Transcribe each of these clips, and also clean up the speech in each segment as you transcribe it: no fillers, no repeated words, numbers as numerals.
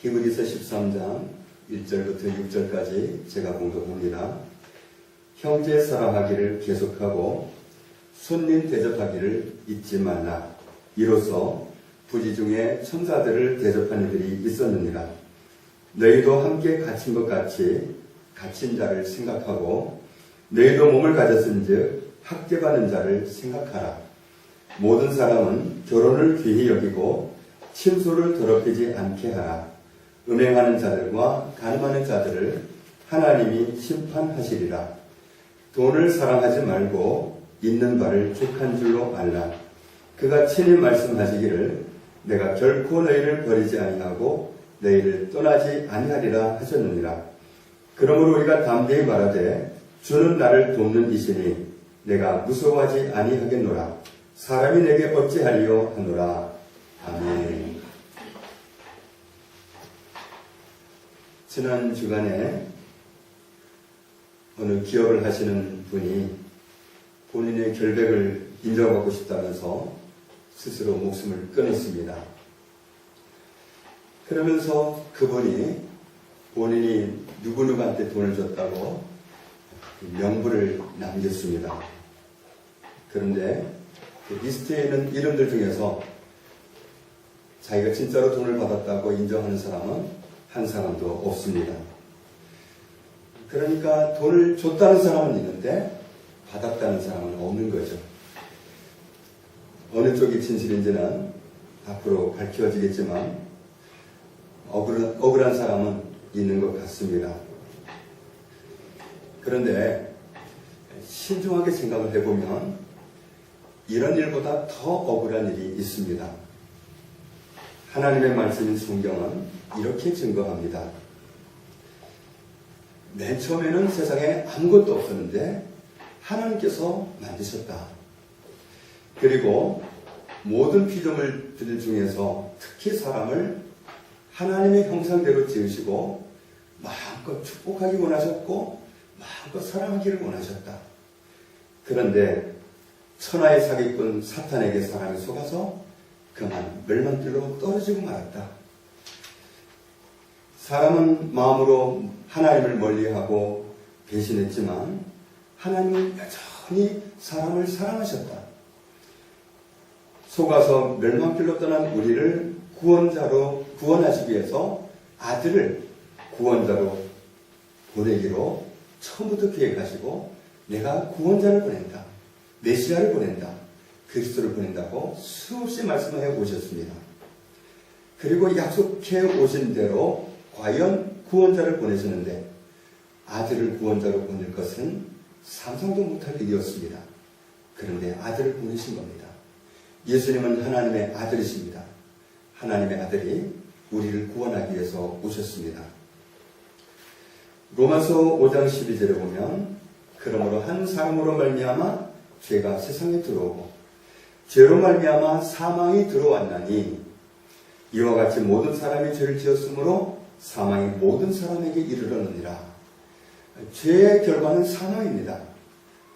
히브리서 13장 1절부터 6절까지 제가 공독합니다. 형제 사랑하기를 계속하고 손님 대접하기를 잊지 말라. 이로써 부지 중에 천사들을 대접한 이들이 있었느니라. 너희도 함께 갇힌 것 같이 갇힌 자를 생각하고 너희도 몸을 가졌은즉 학대받는 자를 생각하라. 모든 사람은 결혼을 귀히 여기고 친소를 더럽히지 않게 하라. 음행하는 자들과 간음하는 자들을 하나님이 심판하시리라. 돈을 사랑하지 말고 있는 바를 족한 줄로 알라. 그가 친히 말씀하시기를 내가 결코 너희를 버리지 아니하고 너희를 떠나지 아니하리라 하셨느니라. 그러므로 우리가 담대히 말하되 주는 나를 돕는 이시니 내가 무서워하지 아니하겠노라. 사람이 내게 어찌하리요 하노라. 아멘. 지난 주간에 어느 기업을 하시는 분이 본인의 결백을 인정받고 싶다면서 스스로 목숨을 끊었습니다. 그러면서 그분이 본인이 누구누구한테 돈을 줬다고 명부를 남겼습니다. 그런데 그 리스트에 있는 이름들 중에서 자기가 진짜로 돈을 받았다고 인정하는 사람은 한 사람도 없습니다. 그러니까 돈을 줬다는 사람은 있는데 받았다는 사람은 없는 거죠. 어느 쪽이 진실인지는 앞으로 밝혀지겠지만 억울한 사람은 있는 것 같습니다. 그런데 신중하게 생각을 해보면 이런 일보다 더 억울한 일이 있습니다. 하나님의 말씀인 성경은 이렇게 증거합니다. 맨 처음에는 세상에 아무것도 없었는데 하나님께서 만드셨다. 그리고 모든 피조물들 중에서 특히 사람을 하나님의 형상대로 지으시고 마음껏 축복하기 원하셨고 마음껏 사랑하기를 원하셨다. 그런데 천하의 사기꾼 사탄에게 사람이 속아서 그만 멸망길로 떨어지고 말았다. 사람은 마음으로 하나님을 멀리하고 배신했지만 하나님은 여전히 사람을 사랑하셨다. 속아서 멸망길로 떠난 우리를 구원하시기 위해서 아들을 구원자로 보내기로 처음부터 계획하시고 내가 구원자를 보낸다. 메시아를 보낸다. 그리스도를 보낸다고 수없이 말씀해 오셨습니다. 그리고 약속해 오신 대로 과연 구원자를 보내셨는데 아들을 구원자로 보낼 것은 상상도 못할 일이었습니다. 그런데 아들을 보내신 겁니다. 예수님은 하나님의 아들이십니다. 하나님의 아들이 우리를 구원하기 위해서 오셨습니다. 로마서 5장 12절에 보면 그러므로 한 사람으로 말미암아 죄가 세상에 들어오고 죄로 말미암아 사망이 들어왔나니 이와 같이 모든 사람이 죄를 지었으므로 사망이 모든 사람에게 이르렀느니라. 죄의 결과는 사망입니다.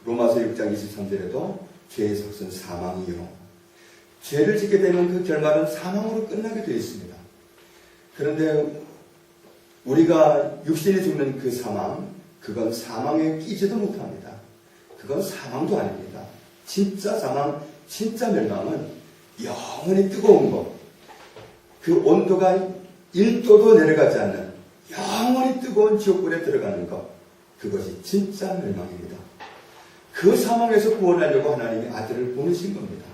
로마서 6장 23절에도 죄의 삭은 사망이요. 죄를 짓게 되면 그 결말은 사망으로 끝나게 되어 있습니다. 그런데 우리가 육신이 죽는 그 사망, 그건 사망에 끼지도 못합니다. 그건 사망도 아닙니다. 진짜 사망, 진짜 멸망은 영원히 뜨거운 것, 그 온도가 1도도 내려가지 않는 영원히 뜨거운 지옥불에 들어가는 것, 그것이 진짜 멸망입니다. 그 상황에서 구원하려고 하나님이 아들을 보내신 겁니다.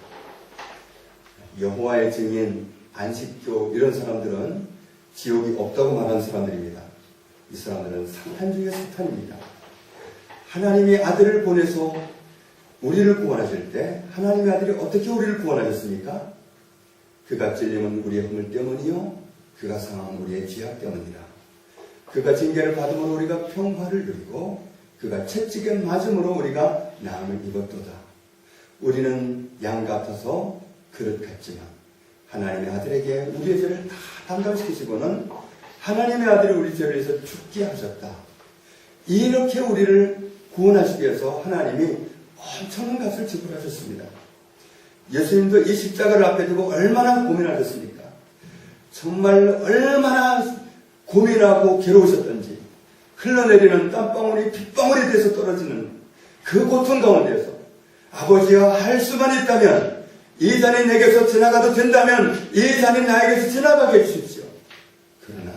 여호와의 증인, 안식교 이런 사람들은 지옥이 없다고 말하는 사람들입니다. 이 사람들은 사탄 중에 사탄입니다. 하나님이 아들을 보내서 우리를 구원하실 때 하나님의 아들이 어떻게 우리를 구원하셨습니까? 그가 찔림은 우리의 허물 때문이요 그가 상함은 우리의 죄악 때문이라. 그가 징계를 받으면 우리가 평화를 누리고 그가 채찍에 맞음으로 우리가 나음을 입었도다. 우리는 양 같아서 그릇 같지만 하나님의 아들에게 우리의 죄를 다 담당시키시고는 하나님의 아들이 우리 죄를 위해서 죽게 하셨다. 이렇게 우리를 구원하시기 위해서 하나님이 엄청난 값을 지불하셨습니다. 예수님도 이 십자가를 앞에 두고 얼마나 고민하셨습니까? 정말 얼마나 고민하고 괴로우셨던지 흘러내리는 땀방울이 빗방울이 돼서 떨어지는 그 고통 가운데서 아버지여 할 수만 있다면 이 잔이 내게서 지나가도 된다면 이 잔이 나에게서 지나가게 해주십시오. 그러나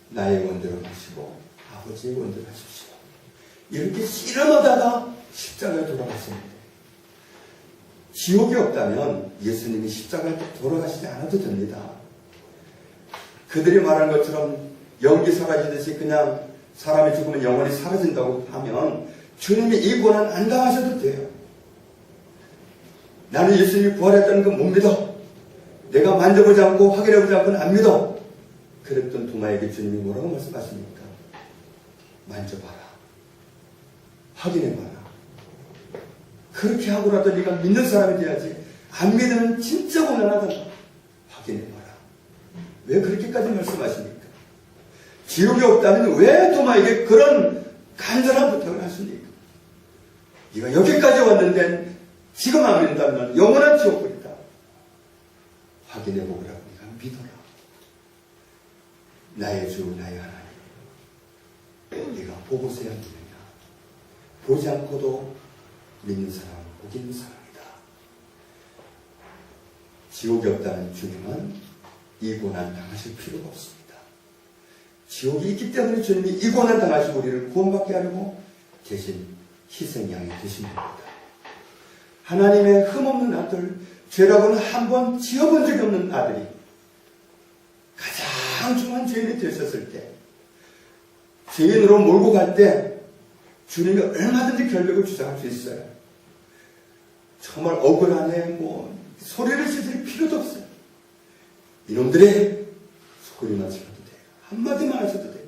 나의 원대로 하시고 아버지의 원대로 하십시오. 이렇게 씨름하다가 십자가에 돌아가셨는데 지옥이 없다면 예수님이 십자가에 돌아가시지 않아도 됩니다. 그들이 말한 것처럼 연기 사라지듯이 그냥 사람이 죽으면 영원히 사라진다고 하면 주님이 이 고난 안 당하셔도 돼요. 나는 예수님이 부활했다는 건 못 믿어. 내가 만져보지 않고 확인해보지 않고는 안 믿어. 그랬던 도마에게 주님이 뭐라고 말씀하십니까? 만져봐라. 확인해봐라. 그렇게 하고라도 네가 믿는 사람이 돼야지. 안 믿으면 진짜 고난하다. 확인해봐라. 왜 그렇게까지 말씀하십니까? 지옥이 없다면 왜 도마에게 그런 간절한 부탁을 하십니까? 네가 여기까지 왔는데 지금 안 믿는다면 영원한 지옥불이다. 확인해보라고 네가 믿어라. 나의 주 나의 하나님, 네가 보고서야 믿느냐. 보지 않고도 믿는 사람은 복 있는 사람이다. 지옥이 없다는 주님은 이 고난 당하실 필요가 없습니다. 지옥이 있기 때문에 주님이 이 고난 당하시고 우리를 구원받게 하려고 대신 희생양이 되신 겁니다. 하나님의 흠없는 아들, 죄라고는 한 번 지어본 적이 없는 아들이 가장 중한 죄인이 되셨을 때, 죄인으로 몰고 갈 때 주님이 얼마든지 결백을 주장할 수 있어요. 정말 억울하네, 소리를 지를 필요도 없어요. 이놈들의 소리만 질러도 돼요. 한마디만 하셔도 돼요.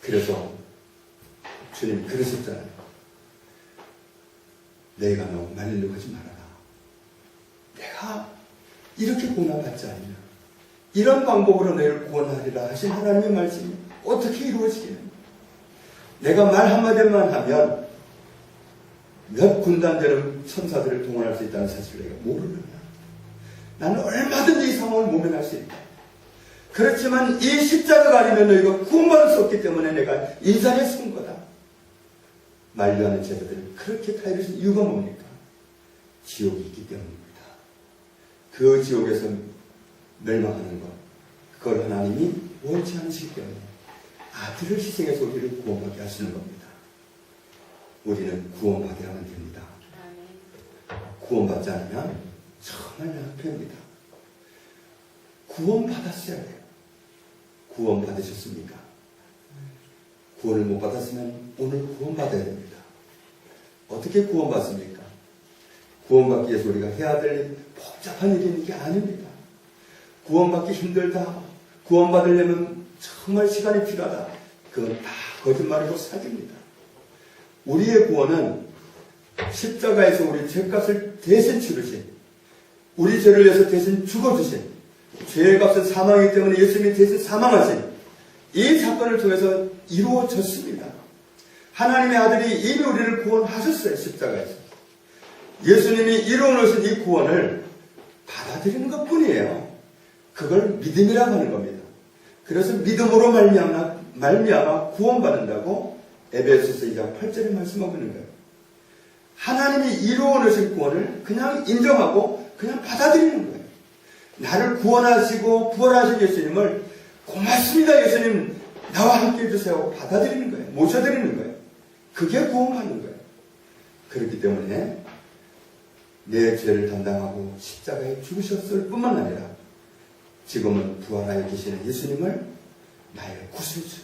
그래서 주님이 그러셨잖아요. 내가 너 말리려고 하지 말아라. 내가 이렇게 고난받지 않으면 이런 방법으로 너를 구원하리라 하신 하나님의 말씀이 어떻게 이루어지겠느냐. 내가 말 한마디만 하면 몇 군단 되는 천사들을 동원할 수 있다는 사실을 내가 모르느냐. 나는 얼마든지 이 상황을 모면할 수 있다. 그렇지만 이 십자가가 아니면 너희가 구원받을 수 없기 때문에 내가 이 자리에 쓴 거다. 만류하는 제자들을 그렇게 타이르신 이유가 뭡니까? 지옥이 있기 때문입니다. 그 지옥에서 멸망하는 것, 그걸 하나님이 원치 않으시기 때문에 아들을 희생해서 우리를 구원받게 하시는 겁니다. 우리는 구원받게 하면 됩니다. 구원받지 않으면 정말 낭패입니다. 구원받았어야 돼요. 구원받으셨습니까? 구원을 못 받았으면 오늘 구원받아야 됩니다. 어떻게 구원받습니까? 구원받기 위해서 우리가 해야 될 복잡한 일이 있는 게 아닙니다. 구원받기 힘들다. 구원받으려면 정말 시간이 필요하다. 그건 다 거짓말이고 사기입니다. 우리의 구원은 십자가에서 우리 죄값을 대신 치르신, 우리 죄를 위해서 대신 죽어주신, 죄의 값은 사망이기 때문에 예수님이 대신 사망하신 이 사건을 통해서 이루어졌습니다. 하나님의 아들이 이미 우리를 구원하셨어요. 십자가에서. 예수님이 이루어놓으신 이 구원을 받아들이는 것뿐이에요. 그걸 믿음이라고 하는 겁니다. 그래서 믿음으로 말미암아 구원받는다고 에베소서 2장 8절에 말씀하고 있는 거예요. 하나님이 이루어놓으신 구원을 그냥 인정하고 그냥 받아들이는 거예요. 나를 구원하시고 부활하신 예수님을 고맙습니다. 예수님 나와 함께 해주세요. 받아들이는 거예요. 모셔드리는 거예요. 그게 구원받는 거예요. 그렇기 때문에 내 죄를 담당하고 십자가에 죽으셨을 뿐만 아니라 지금은 부활하여 계시는 예수님을 나의 구세주,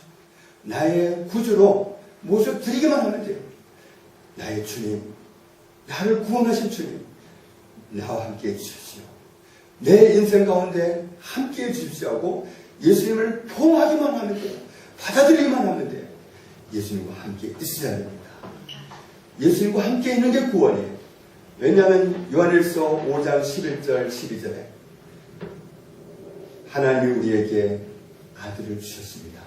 나의 구주로 모셔드리기만 하면 돼요. 나의 주님, 나를 구원하신 주님, 나와 함께 해주십시오. 내 인생 가운데 함께 해주십시오 하고 예수님을 포옹하기만 하면 돼요. 받아들이기만 하면 돼요. 예수님과 함께 있어야 됩니다. 예수님과 함께 있는 게 구원이에요. 왜냐하면 요한일서 5장 11절 12절에 하나님이 우리에게 아들을 주셨습니다.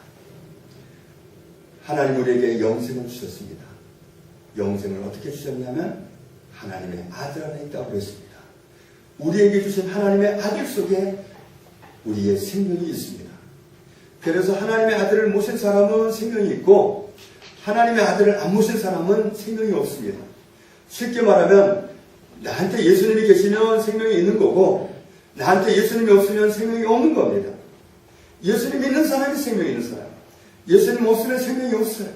하나님 우리에게 영생을 주셨습니다. 영생을 어떻게 주셨냐면 하나님의 아들 안에 있다고 그랬습니다. 우리에게 주신 하나님의 아들 속에 우리의 생명이 있습니다. 그래서 하나님의 아들을 모신 사람은 생명이 있고 하나님의 아들을 안 모신 사람은 생명이 없습니다. 쉽게 말하면 나한테 예수님이 계시면 생명이 있는 거고 나한테 예수님이 없으면 생명이 없는 겁니다. 예수님 있는 사람이 생명이 있는 사람, 예수님 없으면 생명이 없어요.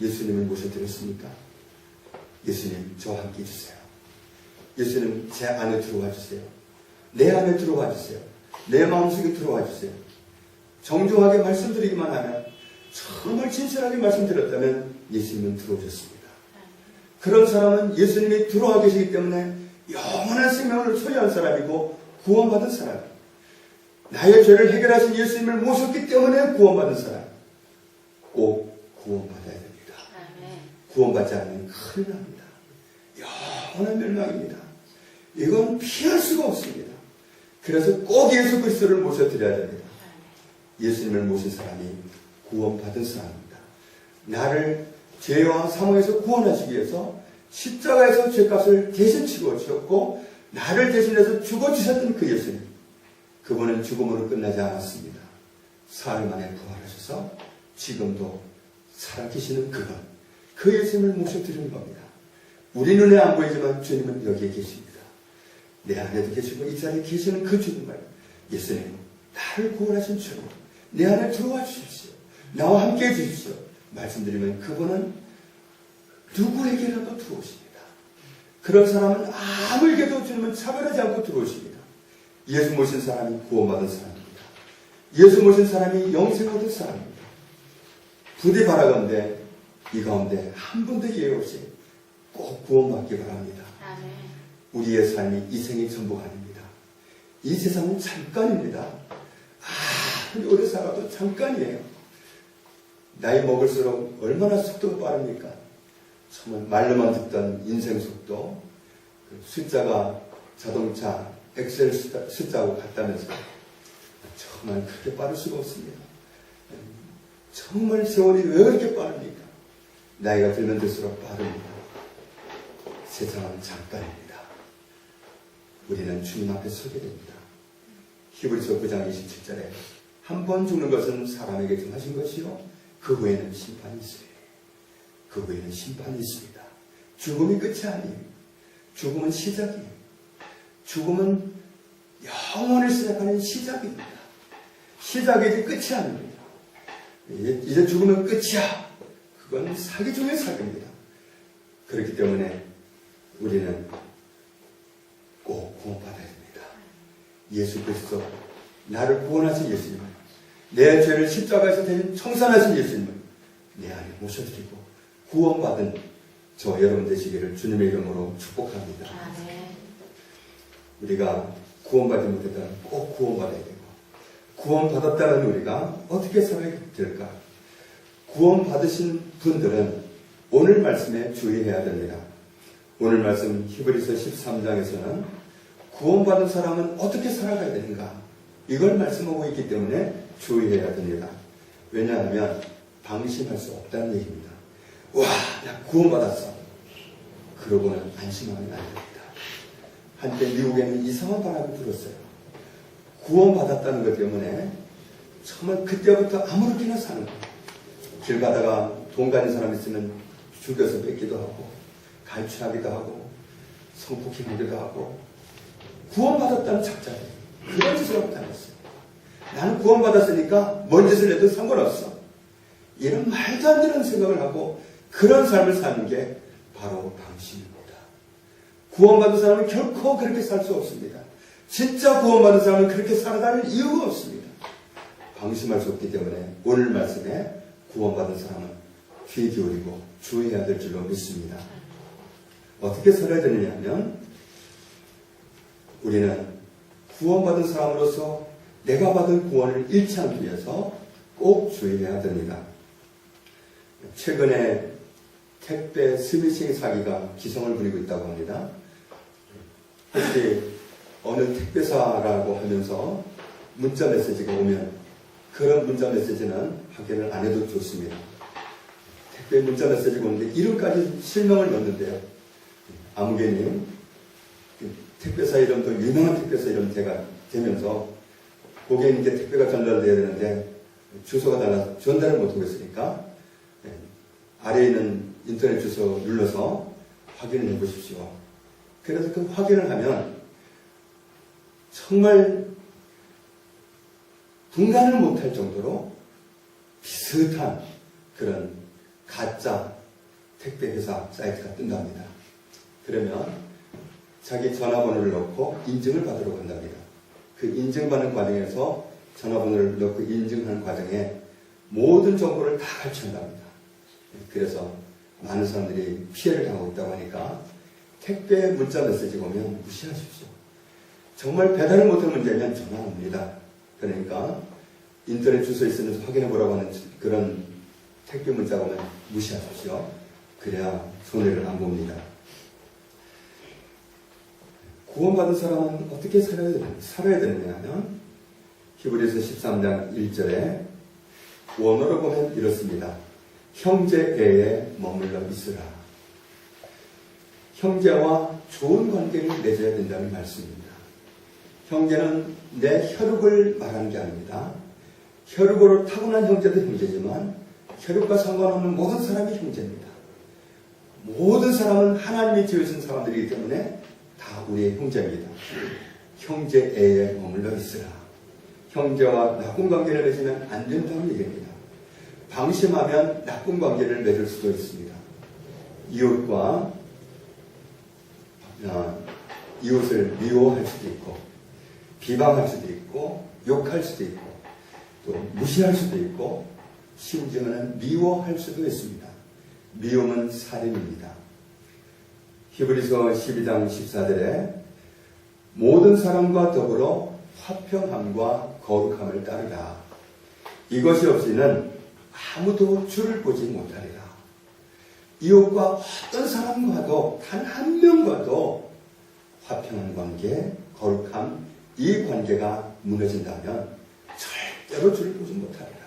예수님을 모셔드렸습니까? 예수님 저와 함께 해주세요. 예수님 제 안에 들어와 주세요. 내 안에 들어와 주세요. 내 마음속에 들어와 주세요. 정중하게 말씀드리기만 하면, 정말 진실하게 말씀드렸다면 예수님은 들어오셨습니다. 그런 사람은 예수님이 들어와 계시기 때문에 영원한 생명을 소유한 사람이고 구원받은 사람, 나의 죄를 해결하신 예수님을 모셨기 때문에 구원받은 사람, 꼭 구원받아야 됩니다. 구원받지 않으면 큰일 납니다. 영원한 멸망입니다. 이건 피할 수가 없습니다. 그래서 꼭 예수 그리스도를 모셔드려야 됩니다. 예수님을 모신 사람이 구원받은 사람입니다. 나를 죄와 사망에서 구원하시기 위해서 십자가에서 죄값을 대신 치고 주셨고 나를 대신해서 죽어주셨던 그 예수님, 그분은 죽음으로 끝나지 않았습니다. 사흘 만에 부활하셔서 지금도 살아계시는 그분, 그 예수님을 모셔드리는 겁니다. 우리 눈에 안 보이지만 주님은 여기에 계십니다. 내 안에도 계시고 이 자리에 계시는 그 주님을, 예수님, 나를 구원하신 주님, 내 안에 들어와 주십시오. 나와 함께 해 주십시오. 말씀드리면 그분은 누구에게라도 들어오십니다. 그런 사람은 아무에게도 주님은 차별하지 않고 들어오십니다. 예수 모신 사람이 구원받은 사람입니다. 예수 모신 사람이 영생을 얻은 사람입니다. 부디 바라건대 이 가운데 한 분도 예외 없이 꼭 구원받기 바랍니다. 아멘. 우리의 삶이 이 생이 전부가 아닙니다. 이 세상은 잠깐입니다. 오래 살아도 잠깐이에요. 나이 먹을수록 얼마나 속도가 빠릅니까? 정말 말로만 듣던 인생 속도, 숫자가 자동차 엑셀 숫자하고 같다면서요. 정말 그렇게 빠를 수가 없습니다. 정말 세월이 왜 그렇게 빠릅니까? 나이가 들면 들수록 빠릅니다. 세상은 잠깐입니다. 우리는 주님 앞에 서게 됩니다. 히브리서 9장 27절에 한 번 죽는 것은 사람에게 정하신 것이요 그 후에는 심판이 있으리. 그 후에는 심판이 있습니다. 죽음이 끝이 아니에요. 죽음은 시작이에요. 죽음은 영원을 시작하는 시작입니다. 시작이지 끝이 아닙니다. 이제 죽으면 끝이야. 그건 사기 중에 사기입니다. 그렇기 때문에 우리는 꼭 구원받아야 됩니다. 예수 그리스도, 나를 구원하신 예수님을, 내 죄를 십자가에서 대신 청산하신 예수님을 내 안에 모셔드리고 구원받은 저 여러분 되시기를 주님의 이름으로 축복합니다. 우리가 구원받지 못했다면 꼭 구원받아야 되고, 구원받았다면 우리가 어떻게 살아야 될까? 구원받으신 분들은 오늘 말씀에 주의해야 됩니다. 오늘 말씀 히브리서 13장에서는 구원받은 사람은 어떻게 살아가야 되는가? 이걸 말씀하고 있기 때문에 주의해야 됩니다. 왜냐하면 방심할 수 없다는 얘기입니다. 와, 나 구원받았어. 그러고는 안심하면 안 됩니다. 한때 미국에는 이상한 바람이 불었어요. 구원받았다는 것 때문에 정말 그때부터 아무렇게나 사는 거예요. 길 가다가 돈 가진 사람 있으면 죽여서 뺏기도 하고 갈취하기도 하고 성폭행하기도 하고, 구원받았다는 착자에 그런 짓을 하고 다녔어요. 나는 구원받았으니까 뭔 짓을 해도 상관없어. 이런 말도 안 되는 생각을 하고 그런 삶을 사는 게 바로 방심입니다. 구원받은 사람은 결코 그렇게 살 수 없습니다. 진짜 구원받은 사람은 그렇게 살아갈 이유가 없습니다. 방심할 수 없기 때문에 오늘 말씀에 구원받은 사람은 귀 기울이고 주의해야 될 줄로 믿습니다. 어떻게 살아야 되느냐 하면, 우리는 구원받은 사람으로서 내가 받은 구원을 잃지 않기 위해서 꼭 주의해야 됩니다. 최근에 택배 스미싱 사기가 기성을 부리고 있다고 합니다. 혹시 어느 택배사라고 하면서 문자 메시지가 오면 그런 문자 메시지는 확인을 안 해도 좋습니다. 택배 문자 메시지가 오는데 이름까지 실명을 넣는데요. 아무개님, 택배사 이름도 유명한 택배사 이름 되면서 거기에 이제 택배가 전달돼야 되는데 주소가 달라서 전달을 못하고 있으니까 아래에 있는 인터넷 주소 눌러서 확인을 해 보십시오. 그래서 그 확인을 하면 정말 분간을 못할 정도로 비슷한 그런 가짜 택배 회사 사이트가 뜬답니다. 그러면 자기 전화번호를 넣고 인증을 받으러 간답니다. 그 인증받는 과정에서 전화번호를 넣고 인증하는 과정에 모든 정보를 다 가르친답니다. 그래서 많은 사람들이 피해를 당하고 있다고 하니까 택배 문자 메시지가 오면 무시하십시오. 정말 배달을 못할 문제면 전화합니다. 그러니까 인터넷 주소에 있으면서 확인해 보라고 하는 그런 택배 문자가 오면 무시하십시오. 그래야 손해를 안 봅니다. 구원받은 사람은 어떻게 살아야 되느냐 하면 히브리서 13장 1절에 원어로 보면 이렇습니다. 형제애에 머물러 있으라. 형제와 좋은 관계를 맺어야 된다는 말씀입니다. 형제는 내 혈육을 말하는 게 아닙니다. 혈육으로 타고난 형제도 형제지만 혈육과 상관없는 모든 사람이 형제입니다. 모든 사람은 하나님이 지으신 사람들이기 때문에 다 우리의 형제입니다. 형제애에 머물러 있으라. 형제와 나쁜 관계를 맺으면 안 된다는 얘기입니다. 방심하면 나쁜 관계를 맺을 수도 있습니다. 이웃과 이웃을 미워할 수도 있고 비방할 수도 있고 욕할 수도 있고 또 무시할 수도 있고 심지어는 미워할 수도 있습니다. 미움은 살인입니다. 히브리서 12장 14절에 모든 사람과 더불어 화평함과 거룩함을 따르라. 이것이 없이는 아무도 주를 보지 못하리라. 이웃과 어떤 사람과도 단 한 명과도 화평한 관계, 거룩함, 이 관계가 무너진다면 절대로 주를 보지 못하리라.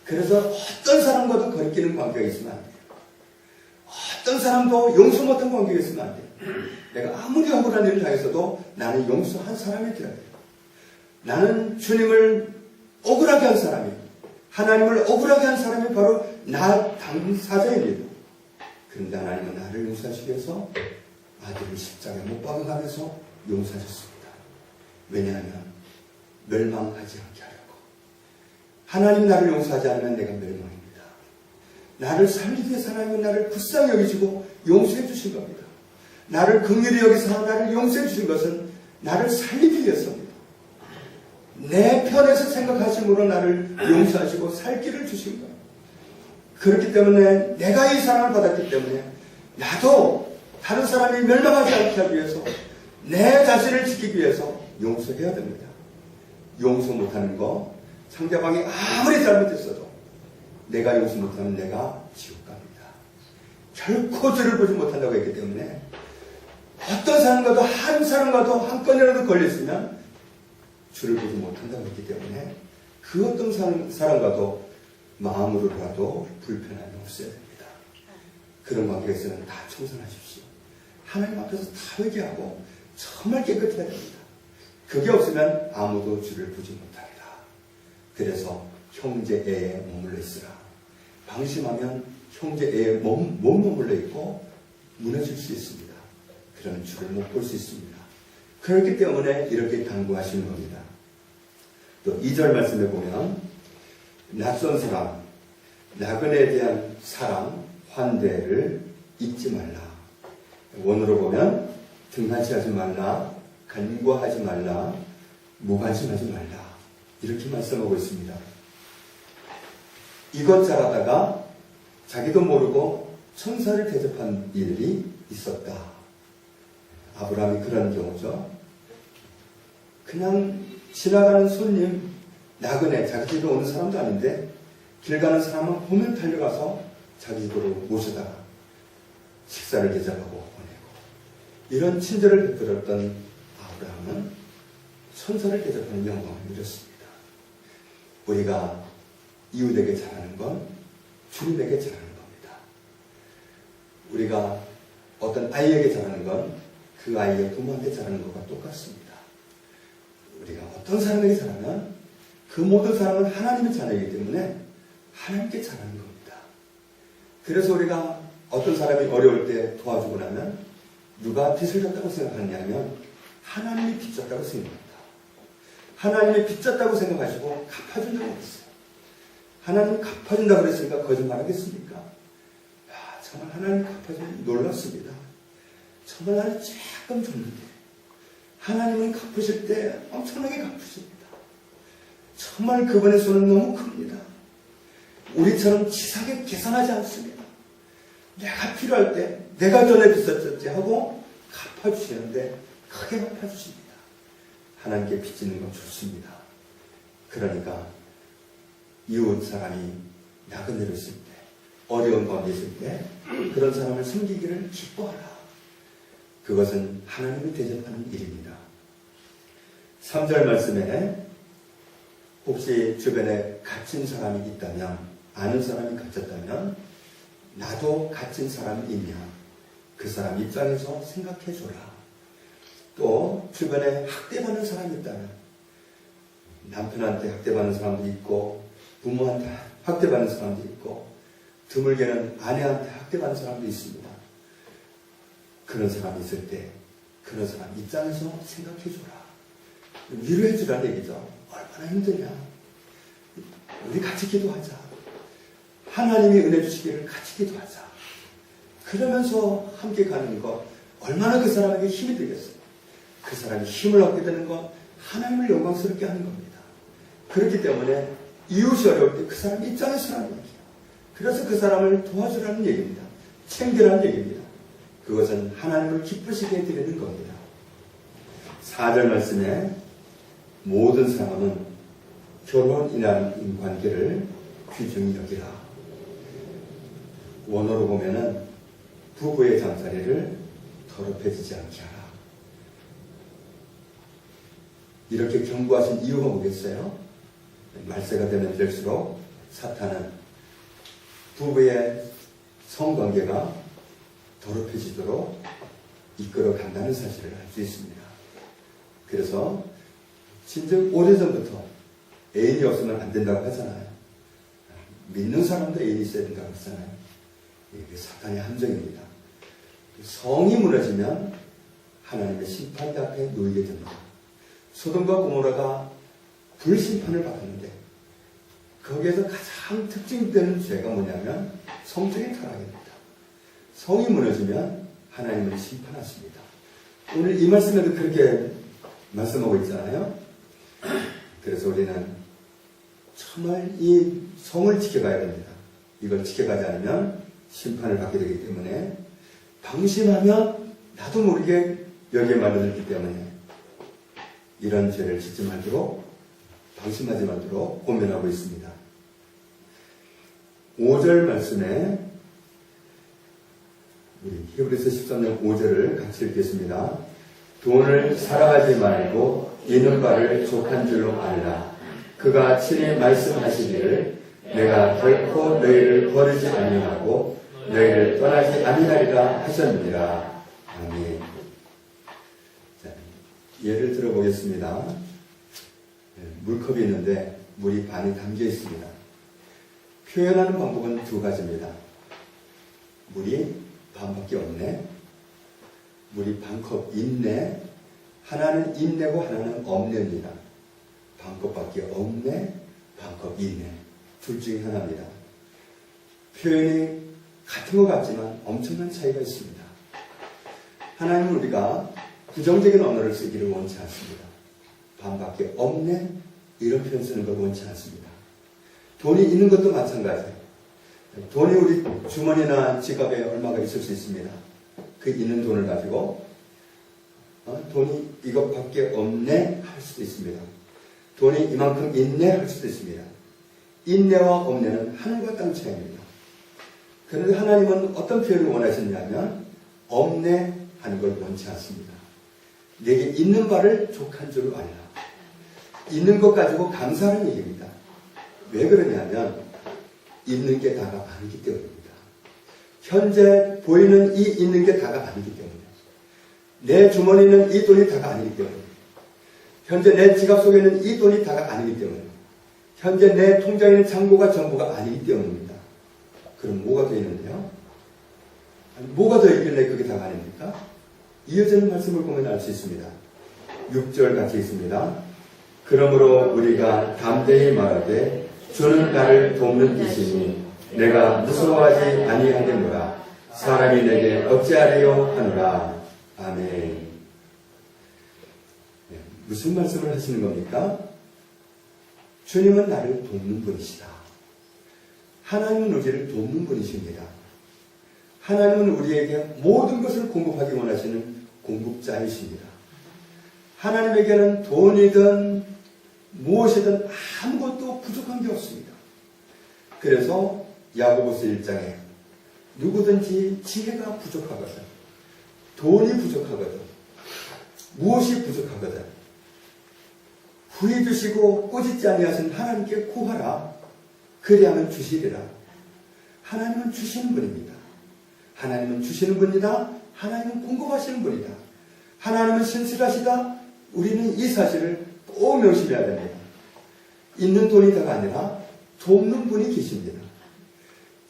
그래서 어떤 사람과도 거리끼는 관계가 있으면 안 돼요. 어떤 사람도 용서 못한 관계가 있으면 안 돼요. 내가 아무리 억울한 일을 당했어도 나는 용서한 사람이 되어야 돼요. 나는 주님을 억울하게 한 사람이에요. 하나님을 억울하게 한 사람이 바로 나 당사자입니다. 그런데 하나님은 나를 용서하시기 위해서 아들을 십자가에 못 박아가면서 용서하셨습니다. 왜냐하면 멸망하지 않게 하려고. 하나님 나를 용서하지 않으면 내가 멸망입니다. 나를 살리기 위해서 하나님은 나를 불쌍히 여기시고 용서해 주신 겁니다. 나를 긍휼히 여기서 나를 용서해 주신 것은 나를 살리기 위해서입니다. 내 편에서 생각하심으로 나를 용서하시고 살 길을 주신 거예요. 그렇기 때문에 내가 이 사랑을 받았기 때문에 나도 다른 사람이 멸망하지 않게 하기 위해서 내 자신을 지키기 위해서 용서해야 됩니다. 용서 못하는 거 상대방이 아무리 잘못했어도 내가 용서 못하면 내가 지옥 갑니다. 결코 죄를 보지 못한다고 했기 때문에 어떤 사람과도 한 사람과도 한 건이라도 걸렸으면 주를 보지 못한다고 했기 때문에 그 어떤 사람과도 마음으로라도 불편함이 없어야 됩니다. 그런 관계가 있으면 다 청산하십시오. 하나님 앞에서 다 회개하고 정말 깨끗해야 됩니다. 그게 없으면 아무도 주를 보지 못합니다. 그래서 형제애에 머물러 있으라. 방심하면 형제애에 못 머물러 있고 무너질 수 있습니다. 그러면 주를 못 볼 수 있습니다. 그렇기 때문에 이렇게 당부하시는 겁니다. 또 2절 말씀에 보면 낯선 사람, 나그네에 대한 사랑, 환대를 잊지 말라. 원어로 보면 등한시 하지 말라, 간과하지 말라, 무관심하지 말라. 이렇게 말씀하고 있습니다. 이것 잘하다가 자기도 모르고 천사를 대접한 일이 있었다. 아브라함이 그런 경우죠. 그냥 지나가는 손님, 나그네, 자기 집에 오는 사람도 아닌데 길 가는 사람만 보면 달려가서 자기 집으로 모셔다가 식사를 대접하고 보내고 이런 친절을 베풀었던 아브라함은 천사를 대접하는 영광을 누렸습니다. 우리가 이웃에게 잘하는 건 주님에게 잘하는 겁니다. 우리가 어떤 아이에게 잘하는 건 그 아이의 부모한테 잘하는 것과 똑같습니다. 우리가 어떤 사람에게 잘하면 그 모든 사람은 하나님의 자녀이기 때문에 하나님께 잘하는 겁니다. 그래서 우리가 어떤 사람이 어려울 때 도와주고 나면 누가 빚을 졌다고 생각하느냐면 하나님이 빚 졌다고 생각합니다. 하나님이 빚 졌다고 생각하시고 갚아준 적이 없어요. 하나님이 갚아준다고 그랬으니까 거짓말 하겠습니까? 야, 정말 하나님이 갚아주니 놀랐습니다. 정말 나는 조금 줬는데 하나님은 갚으실 때 엄청나게 갚으십니다. 정말 그분의 손은 너무 큽니다. 우리처럼 치사하게 계산하지 않습니다. 내가 필요할 때 내가 전에 빚었지 하고 갚아주시는데 크게 갚아주십니다. 하나님께 빚지는 건 좋습니다. 그러니까 이웃 사람이 나그네로 있을 때, 어려운 가운데 있을 때 그런 사람을 섬기기를 기뻐하라. 그것은 하나님을 대접하는 일입니다. 3절 말씀에 혹시 주변에 갇힌 사람이 있다면, 아는 사람이 갇혔다면 나도 갇힌 사람이 있냐, 그 사람 입장에서 생각해줘라. 또 주변에 학대받는 사람이 있다면, 남편한테 학대받는 사람도 있고 부모한테 학대받는 사람도 있고 드물게는 아내한테 학대받는 사람도 있습니다. 그런 사람이 있을 때 그런 사람 입장에서 생각해줘라. 위로해주라는 얘기죠. 얼마나 힘드냐. 우리 같이 기도하자. 하나님이 은혜 주시기를 같이 기도하자. 그러면서 함께 가는 것 얼마나 그 사람에게 힘이 되겠어요. 그 사람이 힘을 얻게 되는 것 하나님을 영광스럽게 하는 겁니다. 그렇기 때문에 이웃이 어려울 때 그 사람 입장에서 하는 얘기예요. 그래서 그 사람을 도와주라는 얘기입니다. 챙기라는 얘기입니다. 그것은 하나님을 기쁘시게 해드리는 겁니다. 4절 말씀에 모든 사람은 결혼이라는 관계를 귀중히 여기라. 원어로 보면은 부부의 잠자리를 더럽혀지지 않게 하라. 이렇게 경고하신 이유가 뭐겠어요? 말세가 되면 될수록 사탄은 부부의 성관계가 더럽혀지도록 이끌어 간다는 사실을 알 수 있습니다. 그래서 진즉 오래전부터 애인이 없으면 안 된다고 하잖아요. 믿는 사람도 애인이 있어야 된다고 하잖아요. 이게 사탄의 함정입니다. 성이 무너지면 하나님의 심판 앞에 놓이게 됩니다. 소돔과 고모라가 불심판을 받았는데 거기에서 가장 특징되는 죄가 뭐냐면 성적인 타락입니다. 성이 무너지면 하나님은 심판하십니다. 오늘 이 말씀에도 그렇게 말씀하고 있잖아요. 그래서 우리는 정말 이 성을 지켜가야 됩니다. 이걸 지켜가지 않으면 심판을 받게 되기 때문에 방심하면 나도 모르게 여기에 말려들기 때문에 이런 죄를 짓지 말도록, 방심하지 말도록 고면하고 있습니다. 5절 말씀에 우리 히브리서 13장 5절을 같이 읽겠습니다. 돈을 사랑하지 말고 있는 바를 족한 줄로 알라. 그가 친히 말씀하시기를 내가 결코 너희를 버리지 아니하고 너희를 떠나지 아니하리라 하셨느니라. 아멘. 자, 예를 들어보겠습니다. 물컵이 있는데 물이 반이 담겨 있습니다. 표현하는 방법은 두 가지입니다. 물이 반밖에 없네. 물이 반컵 있네. 하나는 있네고 하나는 없네입니다. 반컵밖에 없네. 반컵 있네. 둘 중에 하나입니다. 표현이 같은 것 같지만 엄청난 차이가 있습니다. 하나님은 우리가 부정적인 언어를 쓰기를 원치 않습니다. 반밖에 없네. 이런 표현 쓰는 걸 원치 않습니다. 돈이 있는 것도 마찬가지예요. 돈이 우리 주머니나 지갑에 얼마가 있을 수 있습니다. 그 있는 돈을 가지고 돈이 이것밖에 없네 할 수도 있습니다. 돈이 이만큼 있네 할 수도 있습니다. 있네와 없네는 하늘과 땅 차이입니다. 그런데 하나님은 어떤 표현을 원하시냐면 없네 하는 걸 원치 않습니다. 내게 있는 바를 족한 줄 알라. 있는 것 가지고 감사하는 얘기입니다. 왜 그러냐면 있는 게 다가 아니기 때문입니다. 현재 보이는 이 있는 게 다가 아니기 때문에 내 주머니는 이 돈이 다가 아니기 때문에 현재 내 지갑 속에 있는 이 돈이 다가 아니기 때문에, 현재 내 통장에 있는 잔고가 전부가 아니기 때문입니다. 그럼 뭐가 더 있는데요? 아니, 뭐가 더 있길래 그게 다가 아닙니까? 이어지는 말씀을 보면 알 수 있습니다. 6절 같이 있습니다. 그러므로 우리가 담대히 말하되 주는 나를 돕는 이시니 내가 무서워하지 아니하겠노라. 사람이 내게 어찌하리요 하노라. 아멘. 무슨 말씀을 하시는 겁니까? 주님은 나를 돕는 분이시다. 하나님은 우리를 돕는 분이십니다. 하나님은 우리에게 모든 것을 공급하기 원하시는 공급자이십니다. 하나님에게는 돈이든 무엇이든 아무것도 부족한 게 없습니다. 그래서 야고보서 1장에 누구든지 지혜가 부족하거든, 돈이 부족하거든, 무엇이 부족하거든 후히 주시고 꾸짖지 아니하신 하나님께 구하라. 그리하면 주시리라. 하나님은 주시는 분입니다. 하나님은 주시는 분이다. 하나님은 공급하시는 분이다. 하나님은 신실하시다. 우리는 이 사실을 꼭 명심해야 됩니다. 있는 돈이 다가 아니라 돕는 분이 계십니다.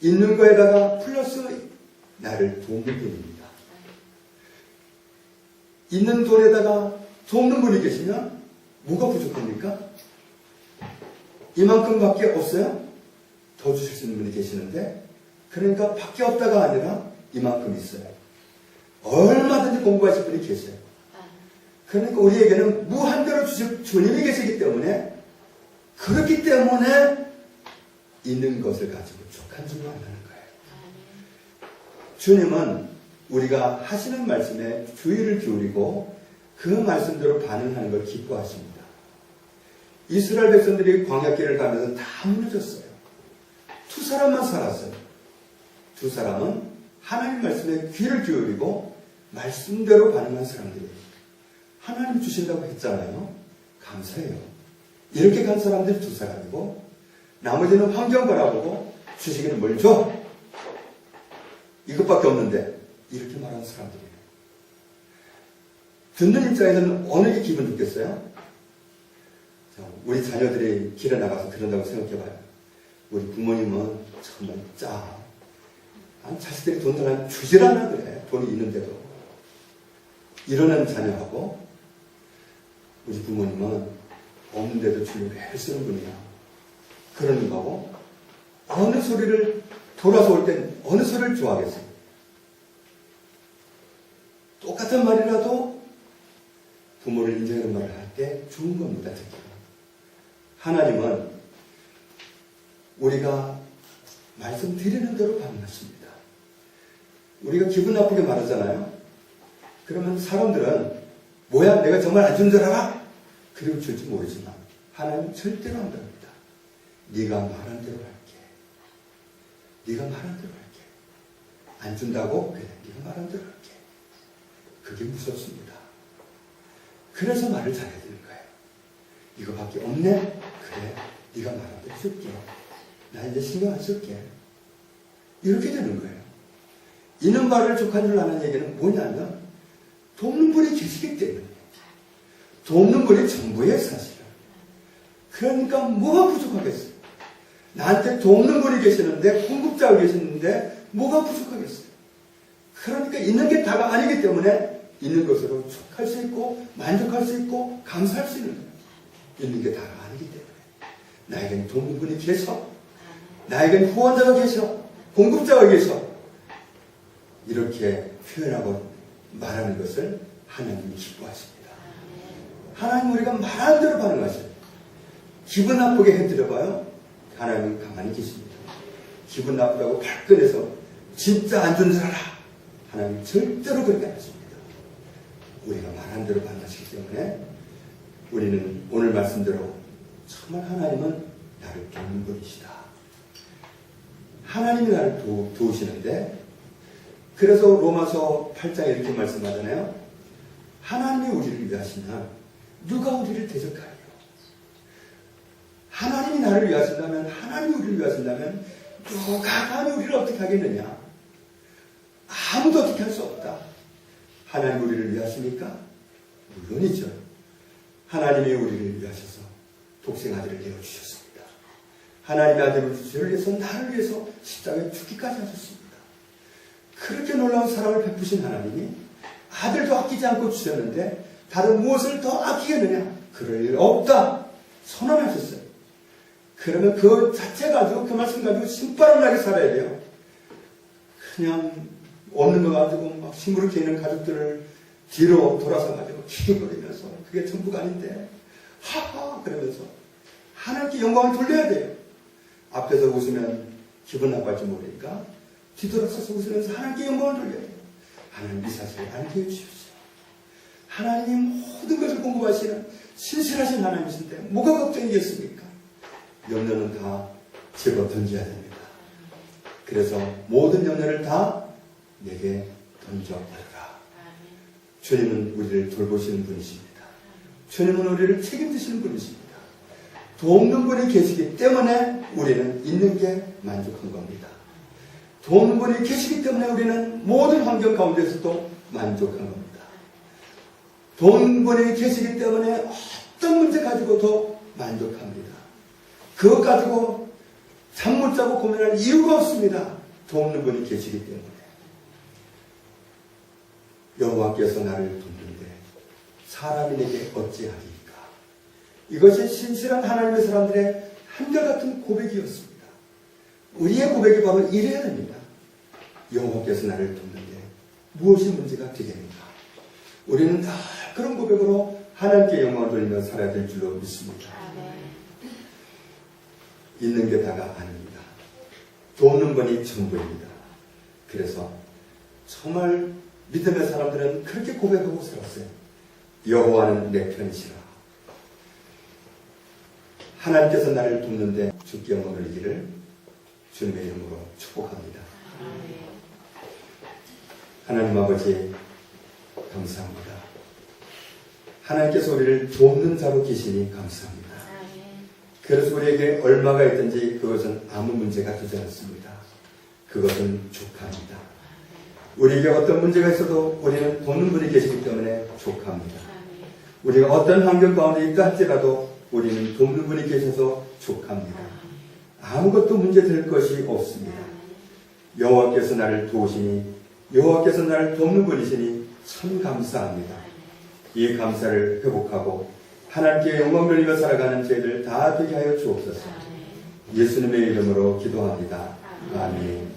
있는 거에다가 플러스 나를 돕는 분입니다. 있는 돈에다가 돕는 분이 계시면 뭐가 부족합니까? 이만큼밖에 없어요? 더 주실 수 있는 분이 계시는데, 그러니까 밖에 없다가 아니라 이만큼 있어요. 얼마든지 공부하실 분이 계세요. 그러니까 우리에게는 무한대로 주실 주님이 계시기 때문에, 그렇기 때문에 있는 것을 가지고 족한 줄로 안다는 거예요. 주님은 우리가 하시는 말씀에 주의를 기울이고 그 말씀대로 반응하는 걸 기뻐하십니다. 이스라엘 백성들이 광야길을 가면서 다 무너졌어요. 두 사람만 살았어요. 두 사람은 하나님 말씀에 귀를 기울이고 말씀대로 반응한 사람들이에요. 하나님 주신다고 했잖아요. 감사해요. 이렇게 간 사람들이 두 사람이고, 나머지는 환경 바라보고 주시기는 뭘 줘? 이것밖에 없는데, 이렇게 말하는 사람들이에요. 듣는 입장에서는 어느 게 기분 좋겠어요? 우리 자녀들이 길에 나가서 그런다고 생각해봐요. 우리 부모님은 정말 자식들이 돈 달라면 주질 않아 그래. 돈이 있는데도. 이러는 자녀하고, 우리 부모님은 없는데도 주려고 애쓰는 분이야. 그러는 거고, 어느 소리를, 돌아서 올 땐 어느 소리를 좋아하겠어요? 똑같은 말이라도 부모를 인정하는 말을 할 때 좋은 겁니다. 특히. 하나님은 우리가 말씀드리는 대로 반응하십니다. 우리가 기분 나쁘게 말하잖아요. 그러면 사람들은 뭐야, 내가 정말 안 준 줄 알아? 그리고 줄지 모르지만 하나님은 절대로 안 그럽니다. 네가 말한 대로 할게. 네가 말한 대로 할게. 안 준다고? 그래, 네가 말한 대로 할게. 그게 무섭습니다. 그래서 말을 잘해야 되는 거예요. 이거밖에 없네? 그래, 네가 말한 대로 줄게. 나 이제 신경 안 쓸게. 이렇게 되는 거예요. 이는 말을 족한 줄 아는 얘기는 뭐냐면, 돕는 분이 계시기 때문에. 돕는 분이 전부예요, 사실은. 그러니까 뭐가 부족하겠어요? 나한테 돕는 분이 계시는데, 공급자가 계시는데 뭐가 부족하겠어요? 그러니까 있는 게 다가 아니기 때문에 있는 것으로 족할 수 있고 만족할 수 있고 감사할 수 있는 거예요. 있는 게 다가 아니기 때문에. 나에게는 돕는 분이 계셔. 나에게는 후원자가 계셔. 공급자가 계셔. 이렇게 표현하고 말하는 것을 하나님이 기뻐하십니다. 하나님 우리가 말하는 대로 반응하셔요. 기분 나쁘게 해드려봐요. 하나님은 가만히 계십니다. 기분 나쁘다고 발끈해서 진짜 안 준 줄 알아. 하나님 절대로 그렇게 안 하십니다. 우리가 말하는 대로 반응하시기 때문에 우리는 오늘 말씀대로 정말 하나님은 나를 돕는 분이시다. 하나님이 나를 도우시는데, 그래서 로마서 8장에 이렇게 말씀하잖아요. 하나님이 우리를 위하시면 누가 우리를 대적하리요? 하나님이 나를 위하신다면, 하나님이 우리를 위하신다면 누가 감히 우리를 어떻게 하겠느냐? 아무도 어떻게 할 수 없다. 하나님 우리를 위하십니까? 물론이죠. 하나님이 우리를 위하셔서 독생 아들을 내어주셨습니다. 하나님의 아들을 죄를 위해서 나를 위해서 십자가에 죽기까지 하셨습니다. 그렇게 놀라운 사랑을 베푸신 하나님이 아들도 아끼지 않고 주셨는데 다른 무엇을 더 아끼겠느냐? 그럴 일 없다 선언하셨어요. 그러면 그 자체 가지고 그 말씀 가지고 신바람 나게 살아야 돼요. 그냥 없는 거 가지고 막 시무룩해 있는 가족들을 뒤로 돌아서 가지고 기기거리면서 그게 전부가 아닌데 하하 그러면서 하나님께 영광을 돌려야 돼요. 앞에서 웃으면 기분 나빠할지 모르니까 뒤돌아서서 웃으면서 하나님께 영광을 돌려야 돼요. 하나님 이 사실을 알게 해주십시오. 하나님 모든 것을 공급하시는 신실하신 하나님이신데 뭐가 걱정이겠습니까? 염려는 다 집어 던져야 됩니다. 그래서 모든 염려를 다 내게 던져버려라. 주님은 우리를 돌보시는 분이십니다. 주님은 우리를 책임지시는 분이십니다. 돕는 분이 계시기 때문에 우리는 있는 게 만족한 겁니다. 돕는 분이 계시기 때문에 우리는 모든 환경 가운데서도 만족한 겁니다. 돕는 분이 계시기 때문에 어떤 문제 가지고도 만족합니다. 그것 가지고 잠 못 자고 고민할 이유가 없습니다. 돕는 분이 계시기 때문에. 여호와께서 나를 돕는데 사람이 내게 어찌하리이까. 이것이 신실한 하나님의 사람들의 한결같은 고백이었습니다. 우리의 고백이 바로 이래야 됩니다. 여호와께서 나를 돕는데 무엇이 문제가 되겠는가. 우리는 다 그런 고백으로 하나님께 영광을 돌리며 살아야 될 줄로 믿습니다. 있는 게 다가 아닙니다. 돕는 분이 전부입니다. 그래서 정말 믿음의 사람들은 그렇게 고백하고 살았어요. 여호와는 내 편이시라. 하나님께서 나를 돕는데 주께 영광을 돌리기를 주님의 이름으로 축복합니다. 하나님 아버지 감사합니다. 하나님께서 우리를 돕는 자로 계시니 감사합니다. 그래서 우리에게 얼마가 있든지 그것은 아무 문제가 되지 않습니다. 그것은 족합니다. 우리에게 어떤 문제가 있어도 우리는 돕는 분이 계시기 때문에 족합니다. 우리가 어떤 환경 가운데 있다 할지라도 우리는 돕는 분이 계셔서 족합니다. 아무것도 문제될 것이 없습니다. 여호와께서 나를 도우시니 여호와께서 나를 돕는 분이시니 참 감사합니다. 이 감사를 회복하고 하나님께 영광 돌리며 살아가는 저희들 다 되게 하여 주옵소서. 예수님의 이름으로 기도합니다. 아멘.